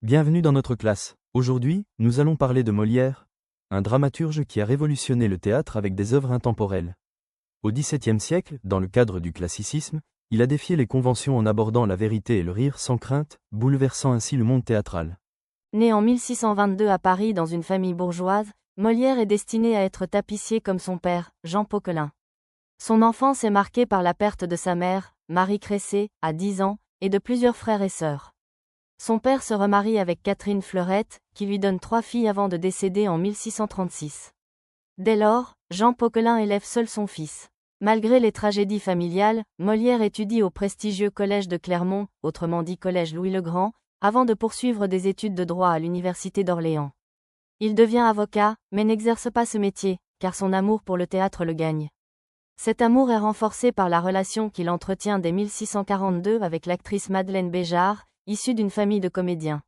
Bienvenue dans notre classe. Aujourd'hui, nous allons parler de Molière, un dramaturge qui a révolutionné le théâtre avec des œuvres intemporelles. Au XVIIe siècle, dans le cadre du classicisme, il a défié les conventions en abordant la vérité et le rire sans crainte, bouleversant ainsi le monde théâtral. Né en 1622 à Paris dans une famille bourgeoise, Molière est destiné à être tapissier comme son père, Jean Poquelin. Son enfance est marquée par la perte de sa mère, Marie Cressé, à 10 ans, et de plusieurs frères et sœurs. Son père se remarie avec Catherine Fleurette, qui lui donne 3 filles avant de décéder en 1636. Dès lors, Jean Poquelin élève seul son fils. Malgré les tragédies familiales, Molière étudie au prestigieux collège de Clermont, autrement dit collège Louis-le-Grand, avant de poursuivre des études de droit à l'université d'Orléans. Il devient avocat, mais n'exerce pas ce métier, car son amour pour le théâtre le gagne. Cet amour est renforcé par la relation qu'il entretient dès 1642 avec l'actrice Madeleine Béjart, issue d'une famille de comédiens.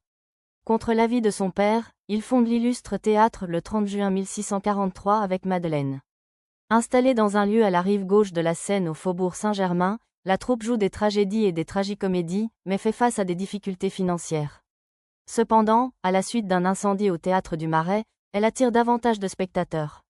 Contre l'avis de son père, il fonde l'illustre théâtre le 30 juin 1643 avec Madeleine. Installée dans un lieu à la rive gauche de la Seine au faubourg Saint-Germain, la troupe joue des tragédies et des tragicomédies, mais fait face à des difficultés financières. Cependant, à la suite d'un incendie au théâtre du Marais, elle attire davantage de spectateurs.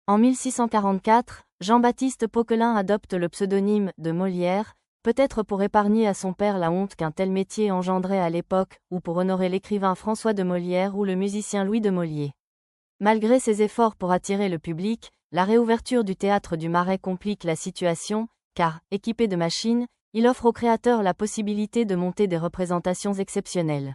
En 1644, Jean-Baptiste Poquelin adopte le pseudonyme de Molière, peut-être pour épargner à son père la honte qu'un tel métier engendrait à l'époque, ou pour honorer l'écrivain François de Molière ou le musicien Louis de Molier. Malgré ses efforts pour attirer le public, la réouverture du théâtre du Marais complique la situation, car, équipé de machines, il offre aux créateurs la possibilité de monter des représentations exceptionnelles.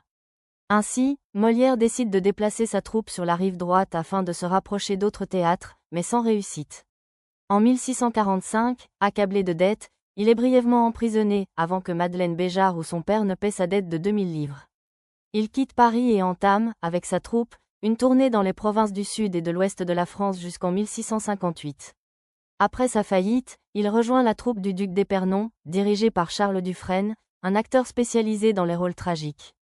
Ainsi, Molière décide de déplacer sa troupe sur la rive droite afin de se rapprocher d'autres théâtres, mais sans réussite. En 1645, accablé de dettes, il est brièvement emprisonné, avant que Madeleine Béjart ou son père ne paie sa dette de 2000 livres. Il quitte Paris et entame, avec sa troupe, une tournée dans les provinces du sud et de l'ouest de la France jusqu'en 1658. Après sa faillite, il rejoint la troupe du duc d'Épernon, dirigée par Charles Dufresne, un acteur spécialisé dans les rôles tragiques.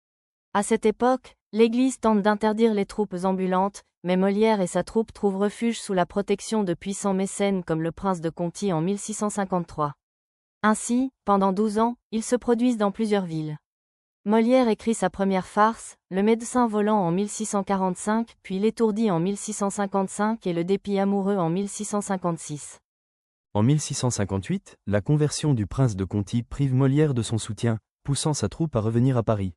À cette époque, l'Église tente d'interdire les troupes ambulantes, mais Molière et sa troupe trouvent refuge sous la protection de puissants mécènes comme le prince de Conti en 1653. Ainsi, pendant 12 ans, ils se produisent dans plusieurs villes. Molière écrit sa première farce, Le médecin volant en 1645, puis L'étourdi en 1655 et Le dépit amoureux en 1656. En 1658, la conversion du prince de Conti prive Molière de son soutien, poussant sa troupe à revenir à Paris.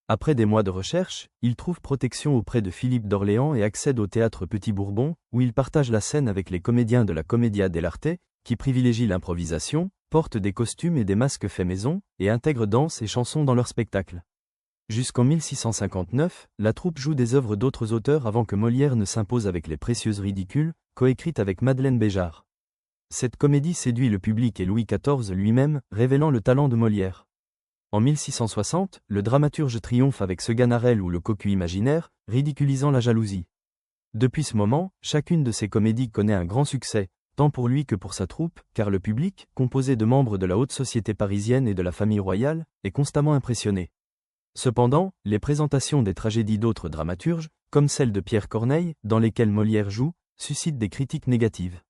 Après des mois de recherche, il trouve protection auprès de Philippe d'Orléans et accède au théâtre Petit Bourbon, où il partage la scène avec les comédiens de la Commedia dell'arte, qui privilégient l'improvisation, portent des costumes et des masques faits maison, et intègrent danse et chansons dans leurs spectacles. Jusqu'en 1659, la troupe joue des œuvres d'autres auteurs avant que Molière ne s'impose avec Les Précieuses Ridicules, coécrite avec Madeleine Béjart. Cette comédie séduit le public et Louis XIV lui-même, révélant le talent de Molière. En 1660, le dramaturge triomphe avec Seganarelle ou Le Cocu imaginaire, ridiculisant la jalousie. Depuis ce moment, chacune de ses comédies connaît un grand succès, tant pour lui que pour sa troupe, car le public, composé de membres de la haute société parisienne et de la famille royale, est constamment impressionné. Cependant, les présentations des tragédies d'autres dramaturges, comme celle de Pierre Corneille, dans lesquelles Molière joue, suscitent des critiques négatives.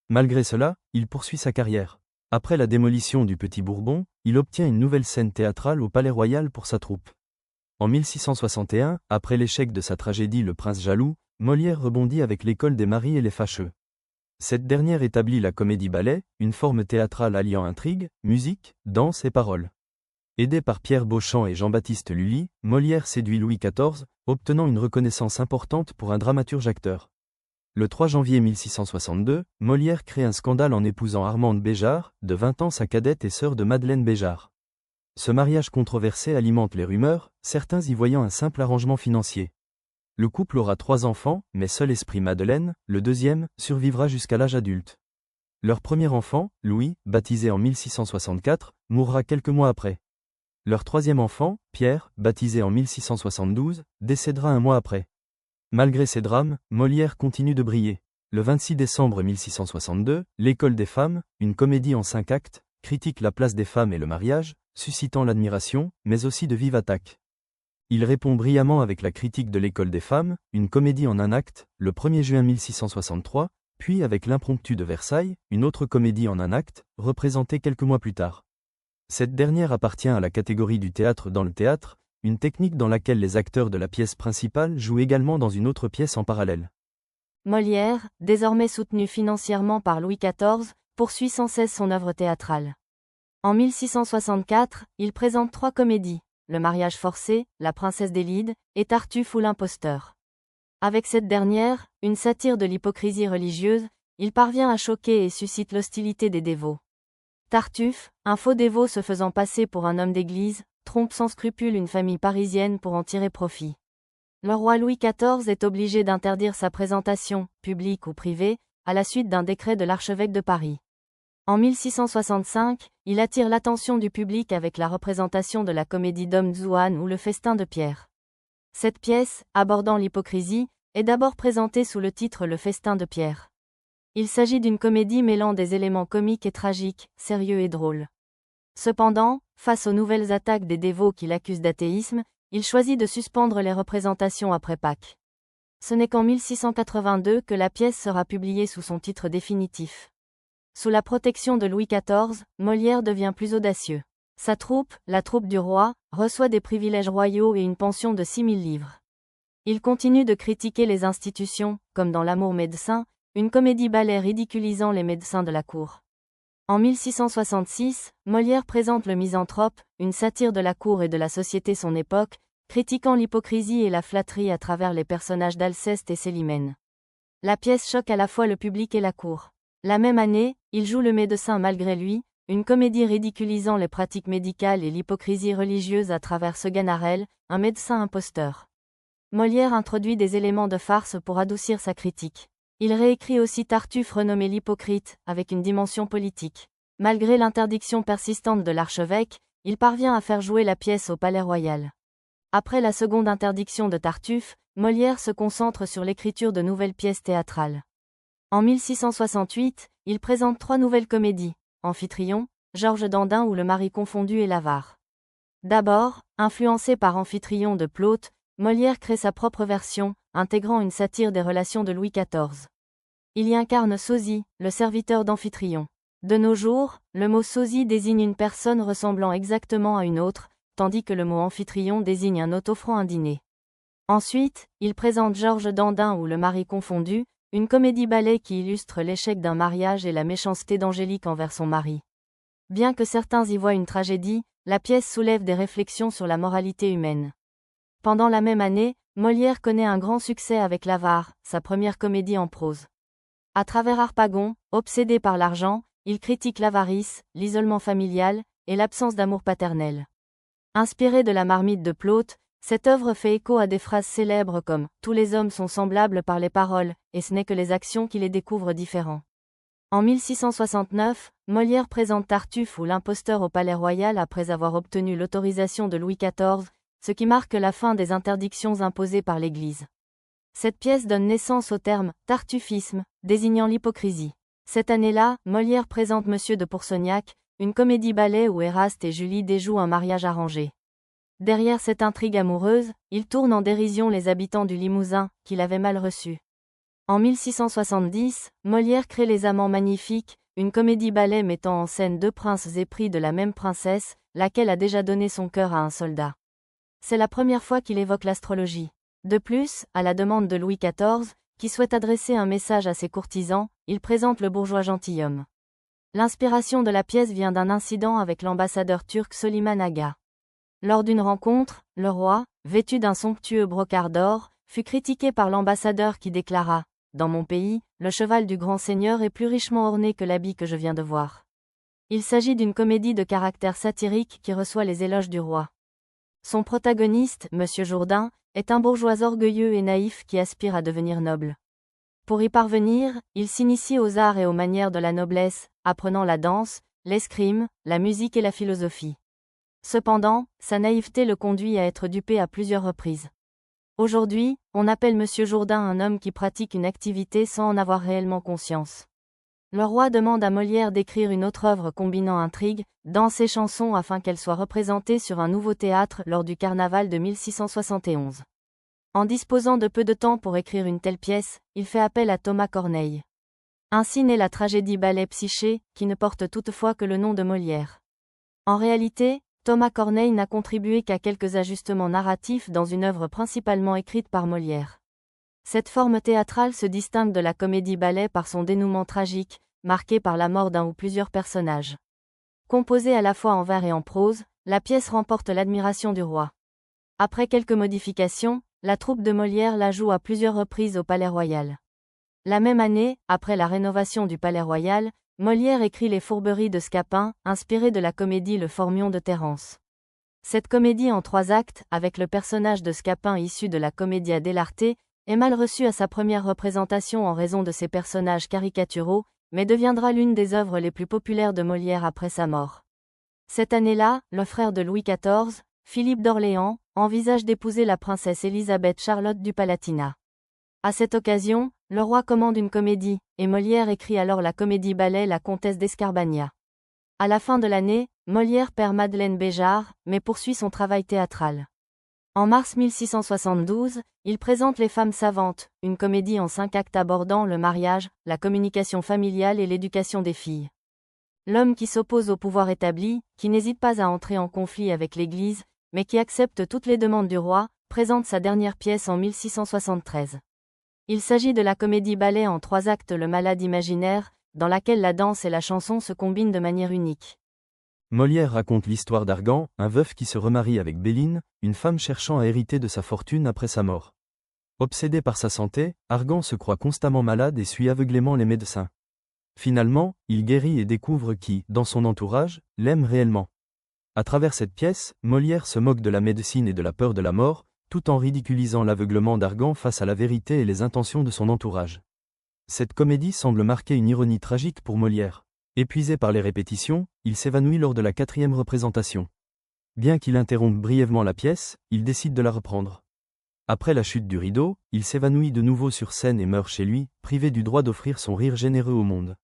Malgré cela, il poursuit sa carrière. Après la démolition du Petit Bourbon, il obtient une nouvelle scène théâtrale au Palais Royal pour sa troupe. En 1661, après l'échec de sa tragédie Le Prince jaloux, Molière rebondit avec l'École des Maris et les Fâcheux. Cette dernière établit la comédie-ballet, une forme théâtrale alliant intrigue, musique, danse et paroles. Aidé par Pierre Beauchamp et Jean-Baptiste Lully, Molière séduit Louis XIV, obtenant une reconnaissance importante pour un dramaturge-acteur. Le 3 janvier 1662, Molière crée un scandale en épousant Armande Béjart, de 20 ans sa cadette et sœur de Madeleine Béjart. Ce mariage controversé alimente les rumeurs, certains y voyant un simple arrangement financier. Le couple aura 3 enfants, mais seul esprit Madeleine, le deuxième, survivra jusqu'à l'âge adulte. Leur premier enfant, Louis, baptisé en 1664, mourra quelques mois après. Leur troisième enfant, Pierre, baptisé en 1672, décédera un mois après. Malgré ces drames, Molière continue de briller. Le 26 décembre 1662, L'École des femmes, une comédie en 5 actes, critique la place des femmes et le mariage, suscitant l'admiration, mais aussi de vives attaques. Il répond brillamment avec La critique de l'École des femmes, une comédie en un acte, le 1er juin 1663, puis avec L'Impromptu de Versailles, une autre comédie en un acte, représentée quelques mois plus tard. Cette dernière appartient à la catégorie du théâtre dans le théâtre, une technique dans laquelle les acteurs de la pièce principale jouent également dans une autre pièce en parallèle. Molière, désormais soutenu financièrement par Louis XIV, poursuit sans cesse son œuvre théâtrale. En 1664, il présente 3 comédies, Le mariage forcé, La princesse des Lides, et Tartuffe ou l'imposteur. Avec cette dernière, une satire de l'hypocrisie religieuse, il parvient à choquer et suscite l'hostilité des dévots. Tartuffe, un faux dévot se faisant passer pour un homme d'église, trompe sans scrupule une famille parisienne pour en tirer profit. Le roi Louis XIV est obligé d'interdire sa présentation, publique ou privée, à la suite d'un décret de l'archevêque de Paris. En 1665, il attire l'attention du public avec la représentation de la comédie Dom Juan ou Le festin de Pierre. Cette pièce, abordant l'hypocrisie, est d'abord présentée sous le titre Le festin de Pierre. Il s'agit d'une comédie mêlant des éléments comiques et tragiques, sérieux et drôles. Cependant, face aux nouvelles attaques des dévots qui l'accusent d'athéisme, il choisit de suspendre les représentations après Pâques. Ce n'est qu'en 1682 que la pièce sera publiée sous son titre définitif. Sous la protection de Louis XIV, Molière devient plus audacieux. Sa troupe, la troupe du roi, reçoit des privilèges royaux et une pension de 6 000 livres. Il continue de critiquer les institutions, comme dans L'Amour médecin, une comédie-ballet ridiculisant les médecins de la cour. En 1666, Molière présente Le Misanthrope, une satire de la cour et de la société son époque, critiquant l'hypocrisie et la flatterie à travers les personnages d'Alceste et Célimène. La pièce choque à la fois le public et la cour. La même année, il joue Le Médecin malgré lui, une comédie ridiculisant les pratiques médicales et l'hypocrisie religieuse à travers Sganarelle, un médecin imposteur. Molière introduit des éléments de farce pour adoucir sa critique. Il réécrit aussi Tartuffe renommé l'hypocrite, avec une dimension politique. Malgré l'interdiction persistante de l'archevêque, il parvient à faire jouer la pièce au Palais Royal. Après la seconde interdiction de Tartuffe, Molière se concentre sur l'écriture de nouvelles pièces théâtrales. En 1668, il présente 3 nouvelles comédies, Amphitryon, Georges Dandin ou Le mari confondu et l'avare. D'abord, influencé par Amphitryon de Plaute, Molière crée sa propre version, intégrant une satire des relations de Louis XIV. Il y incarne Sosie, le serviteur d'Amphitryon. De nos jours, le mot sosie désigne une personne ressemblant exactement à une autre, tandis que le mot Amphitryon désigne un hôte offrant un dîner. Ensuite, il présente Georges Dandin ou Le mari confondu, une comédie-ballet qui illustre l'échec d'un mariage et la méchanceté d'Angélique envers son mari. Bien que certains y voient une tragédie, la pièce soulève des réflexions sur la moralité humaine. Pendant la même année, Molière connaît un grand succès avec l'Avare, sa première comédie en prose. À travers Harpagon, obsédé par l'argent, il critique l'avarice, l'isolement familial, et l'absence d'amour paternel. Inspiré de la marmite de Plaute, cette œuvre fait écho à des phrases célèbres comme « Tous les hommes sont semblables par les paroles, et ce n'est que les actions qui les découvrent différents ». En 1669, Molière présente Tartuffe ou l'imposteur au Palais Royal après avoir obtenu l'autorisation de Louis XIV, ce qui marque la fin des interdictions imposées par l'Église. Cette pièce donne naissance au terme « tartuffisme », désignant l'hypocrisie. Cette année-là, Molière présente Monsieur de Pourceaugnac, une comédie-ballet où Éraste et Julie déjouent un mariage arrangé. Derrière cette intrigue amoureuse, il tourne en dérision les habitants du Limousin, qui l'avaient mal reçu. En 1670, Molière crée Les Amants magnifiques, une comédie-ballet mettant en scène 2 princes épris de la même princesse, laquelle a déjà donné son cœur à un soldat. C'est la première fois qu'il évoque l'astrologie. De plus, à la demande de Louis XIV, qui souhaite adresser un message à ses courtisans, il présente le bourgeois gentilhomme. L'inspiration de la pièce vient d'un incident avec l'ambassadeur turc Soliman Aga. Lors d'une rencontre, le roi, vêtu d'un somptueux brocart d'or, fut critiqué par l'ambassadeur qui déclara « Dans mon pays, le cheval du grand seigneur est plus richement orné que l'habit que je viens de voir. » Il s'agit d'une comédie de caractère satirique qui reçoit les éloges du roi. Son protagoniste, Monsieur Jourdain, est un bourgeois orgueilleux et naïf qui aspire à devenir noble. Pour y parvenir, il s'initie aux arts et aux manières de la noblesse, apprenant la danse, l'escrime, la musique et la philosophie. Cependant, sa naïveté le conduit à être dupé à plusieurs reprises. Aujourd'hui, on appelle Monsieur Jourdain un homme qui pratique une activité sans en avoir réellement conscience. Le roi demande à Molière d'écrire une autre œuvre combinant intrigue, danse et chansons afin qu'elle soit représentée sur un nouveau théâtre lors du carnaval de 1671. En disposant de peu de temps pour écrire une telle pièce, il fait appel à Thomas Corneille. Ainsi naît la tragédie ballet Psyché, qui ne porte toutefois que le nom de Molière. En réalité, Thomas Corneille n'a contribué qu'à quelques ajustements narratifs dans une œuvre principalement écrite par Molière. Cette forme théâtrale se distingue de la comédie-ballet par son dénouement tragique, marqué par la mort d'un ou plusieurs personnages. Composée à la fois en vers et en prose, la pièce remporte l'admiration du roi. Après quelques modifications, la troupe de Molière la joue à plusieurs reprises au Palais Royal. La même année, après la rénovation du Palais Royal, Molière écrit Les Fourberies de Scapin, inspirée de la comédie Le Phormion de Terence. Cette comédie en 3 actes, avec le personnage de Scapin issu de la Commedia dell'arte, est mal reçue à sa première représentation en raison de ses personnages caricaturaux, mais deviendra l'une des œuvres les plus populaires de Molière après sa mort. Cette année-là, le frère de Louis XIV, Philippe d'Orléans, envisage d'épouser la princesse Élisabeth Charlotte du Palatinat. À cette occasion, le roi commande une comédie, et Molière écrit alors la comédie-ballet La Comtesse d'Escarbagna. À la fin de l'année, Molière perd Madeleine Béjart, mais poursuit son travail théâtral. En mars 1672, il présente Les Femmes savantes, une comédie en 5 actes abordant le mariage, la communication familiale et l'éducation des filles. L'homme qui s'oppose au pouvoir établi, qui n'hésite pas à entrer en conflit avec l'Église, mais qui accepte toutes les demandes du roi, présente sa dernière pièce en 1673. Il s'agit de la comédie-ballet en 3 actes Le Malade imaginaire, dans laquelle la danse et la chanson se combinent de manière unique. Molière raconte l'histoire d'Argan, un veuf qui se remarie avec Béline, une femme cherchant à hériter de sa fortune après sa mort. Obsédé par sa santé, Argan se croit constamment malade et suit aveuglément les médecins. Finalement, il guérit et découvre qui, dans son entourage, l'aime réellement. À travers cette pièce, Molière se moque de la médecine et de la peur de la mort, tout en ridiculisant l'aveuglement d'Argan face à la vérité et les intentions de son entourage. Cette comédie semble marquer une ironie tragique pour Molière. Épuisé par les répétitions, il s'évanouit lors de la 4e représentation. Bien qu'il interrompe brièvement la pièce, il décide de la reprendre. Après la chute du rideau, il s'évanouit de nouveau sur scène et meurt chez lui, privé du droit d'offrir son rire généreux au monde.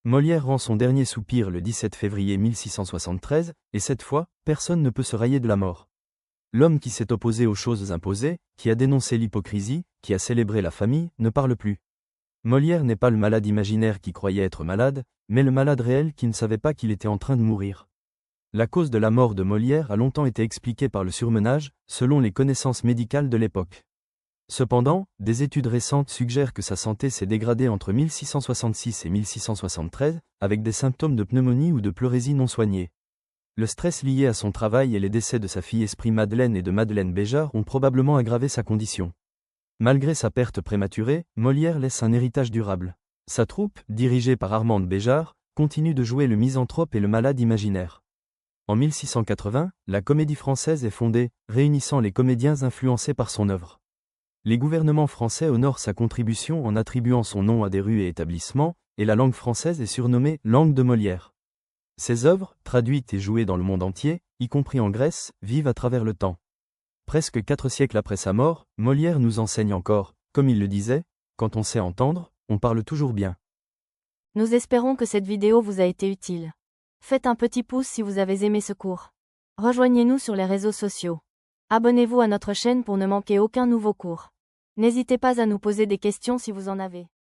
Molière rend son dernier soupir le 17 février 1673, et cette fois, personne ne peut se railler de la mort. L'homme qui s'est opposé aux choses imposées, qui a dénoncé l'hypocrisie, qui a célébré la famille, ne parle plus. Molière n'est pas le malade imaginaire qui croyait être malade, mais le malade réel qui ne savait pas qu'il était en train de mourir. La cause de la mort de Molière a longtemps été expliquée par le surmenage, selon les connaissances médicales de l'époque. Cependant, des études récentes suggèrent que sa santé s'est dégradée entre 1666 et 1673, avec des symptômes de pneumonie ou de pleurésie non soignés. Le stress lié à son travail et les décès de sa fille esprit Madeleine et de Madeleine Béjart ont probablement aggravé sa condition. Malgré sa perte prématurée, Molière laisse un héritage durable. Sa troupe, dirigée par Armande Béjart, continue de jouer le misanthrope et le malade imaginaire. En 1680, la Comédie Française est fondée, réunissant les comédiens influencés par son œuvre. Les gouvernements français honorent sa contribution en attribuant son nom à des rues et établissements, et la langue française est surnommée langue de Molière. Ses œuvres, traduites et jouées dans le monde entier, y compris en Grèce, vivent à travers le temps. Presque 4 siècles après sa mort, Molière nous enseigne encore, comme il le disait, quand on sait entendre, on parle toujours bien. Nous espérons que cette vidéo vous a été utile. Faites un petit pouce si vous avez aimé ce cours. Rejoignez-nous sur les réseaux sociaux. Abonnez-vous à notre chaîne pour ne manquer aucun nouveau cours. N'hésitez pas à nous poser des questions si vous en avez.